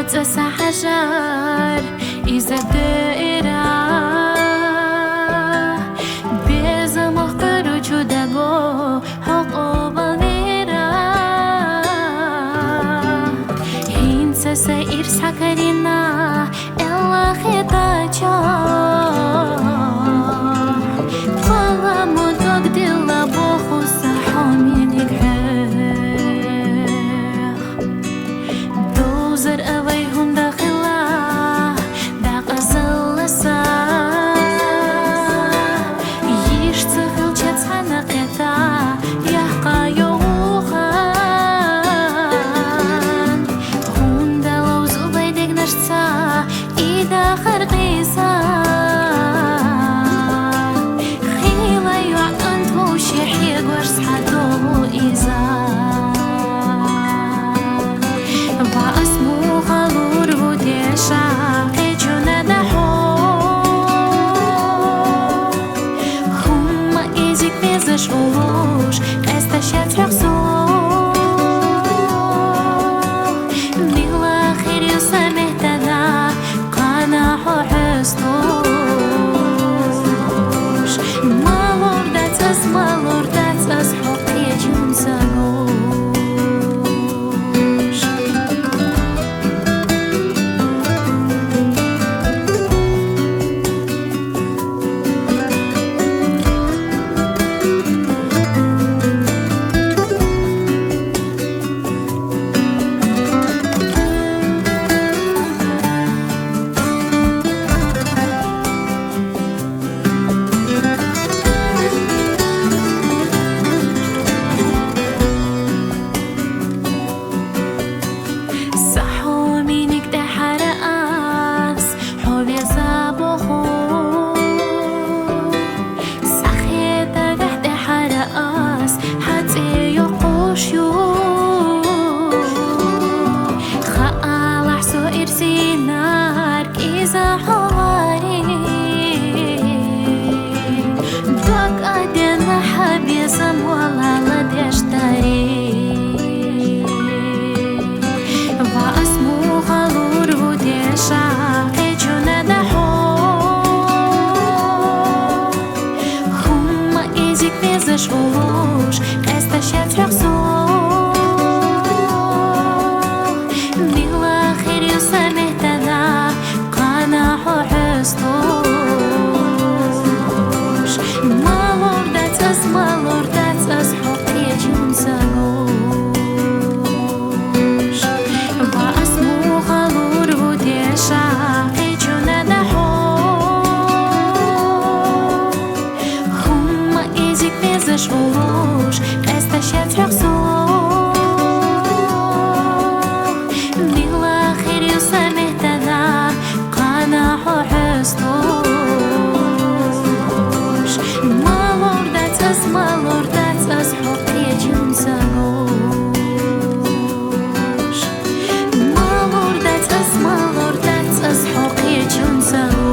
حجر إذا دائرة بيزا مختار جدقو حق بالغيرة هين سسائر سكرنا إلا خطاجا قوة مدوك دل بوخو سحامي دوزر أويهم داخلا داق أزلسا يش تخل جتحنا قطع يحقا يوخان هون دلو زوبي ديك نشتا إيدا خرقيسا خيلا يعقن توشي حيق ورسحتو إيزا Oloş, esta şatraxo Mila khiri samehtana qana hostosh Malor datas hoqi junsagosh Oloş, esta şatraxo Mila khiri samehtana qana hostosh Malor datas hoqi junsagosh Va asmu khalur budesha qechuna daho Humma izik bezash olosh esta şatraxo Mila khiri samehtana qana hostosh Malor datas hoqi junsagosh Malor datas hoqi junsagosh